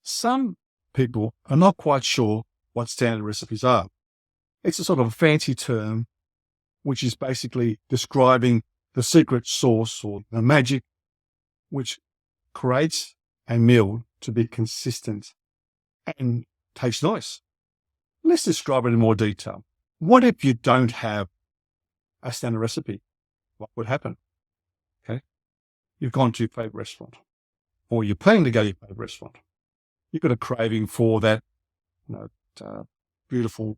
Some people are not quite sure what standard recipes are. It's a sort of fancy term, which is basically describing the secret sauce or the magic which creates a meal to be consistent and tastes nice. Let's describe it in more detail. What if you don't have a standard recipe? What would happen? Okay. You've gone to your favorite restaurant, or you're planning to go to your favorite restaurant. You've got a craving for that, beautiful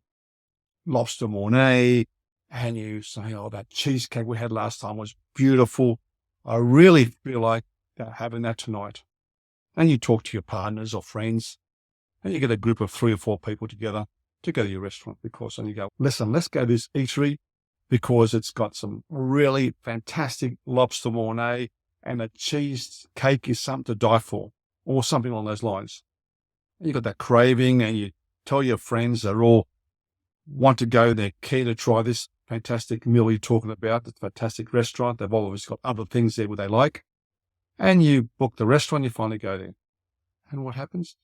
lobster mornay, and you say, "Oh, that cheesecake we had last time was beautiful. I really feel like having that tonight." And you talk to your partners or friends, and you get a group of 3 or 4 people together to go to your restaurant and you go, "Listen, let's go to this eatery because it's got some really fantastic lobster mornay and the cheesecake is something to die for," or something along those lines. And you got that craving and you tell your friends they're all want to go, they're keen to try this fantastic meal you're talking about, this fantastic restaurant. They've always got other things there where they like. And you book the restaurant, you finally go there. And what happens?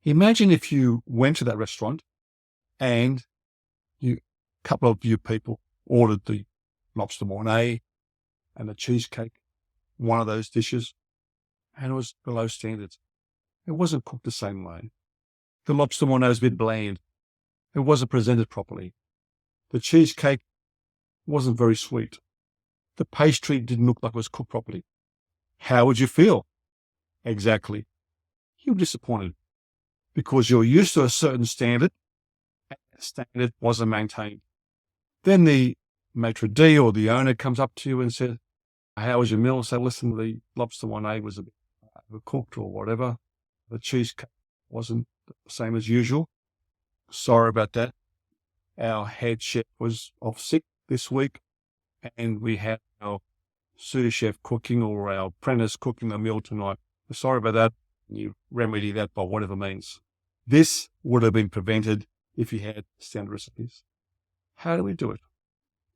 Imagine if you went to that restaurant and a couple of you people ordered the lobster mornay and the cheesecake, one of those dishes, and it was below standards. It wasn't cooked the same way. The lobster mornay was a bit bland. It wasn't presented properly. The cheesecake wasn't very sweet. The pastry didn't look like it was cooked properly. How would you feel? Exactly. You're disappointed because you're used to a certain standard and that standard wasn't maintained. Then the maitre d' or the owner comes up to you and says, "How was your meal?" Say, "Listen, the lobster mornay was a bit overcooked or whatever. The cheesecake wasn't the same as usual. Sorry about that. Our head chef was off sick this week and we had our sous chef cooking or our apprentice cooking the meal tonight. Sorry about that." You remedy that by whatever means. This would have been prevented if you had standard recipes. How do we do it?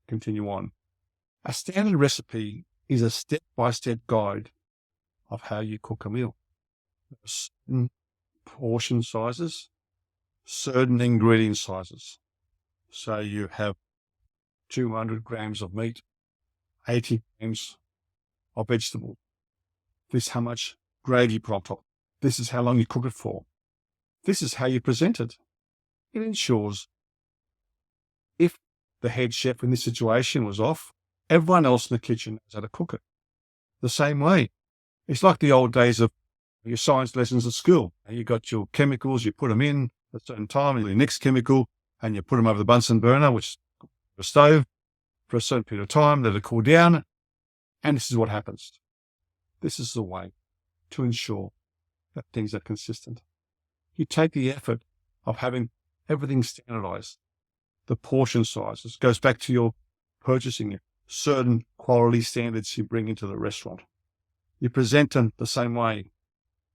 Continue on. A standard recipe is a step-by-step guide of how you cook a meal. There are certain portion sizes, certain ingredient sizes. So you have 200 grams of meat, 80 grams of vegetable. This is how much gravy you put on top. This is how long you cook it for. This is how you present it. It ensures if the head chef in this situation was off, everyone else in the kitchen knows how to cook it. The same way. It's like the old days of your science lessons at school. You got your chemicals, you put them in at a certain time, and your next chemical, and you put them over the Bunsen burner, which is a stove, for a certain period of time, let it cool down, and this is what happens. This is the way to ensure that things are consistent. You take the effort of having everything standardized. The portion sizes goes back to your purchasing, certain quality standards you bring into the restaurant. You present them the same way.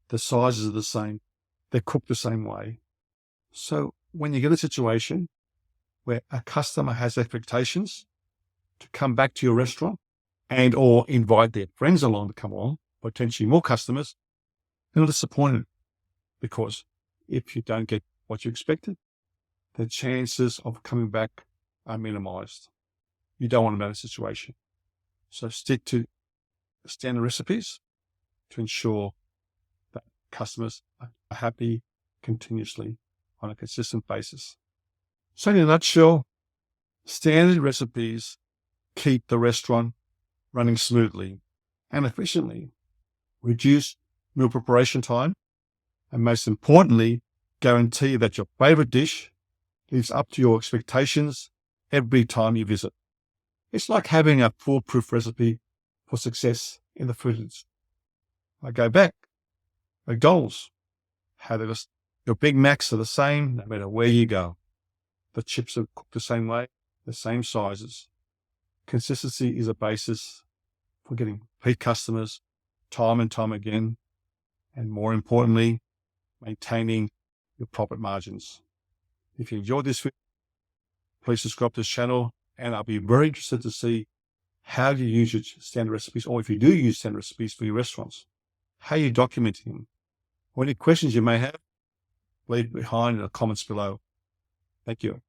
The sizes are the same. They're cooked the same way. So when you get a situation where a customer has expectations to come back to your restaurant and or invite their friends along to come along, potentially more customers, they're disappointed because if you don't get what you expected, the chances of coming back are minimized. You don't want to be in a situation. So stick to standard recipes to ensure that customers are happy continuously on a consistent basis. So in a nutshell, standard recipes keep the restaurant running smoothly and efficiently, reduce meal preparation time, and most importantly, guarantee that your favorite dish lives up to your expectations every time you visit. It's like having a foolproof recipe for success in the food industry. I go back. McDonald's, your Big Macs are the same no matter where you go. The chips are cooked the same way, the same sizes. Consistency is a basis for getting repeat customers time and time again, and more importantly, maintaining your profit margins. If you enjoyed this video, please subscribe to this channel, and I'll be very interested to see how you use your standard recipes, or if you do use standard recipes for your restaurants, how you're documenting them, or any questions you may have, leave behind in the comments below. Thank you.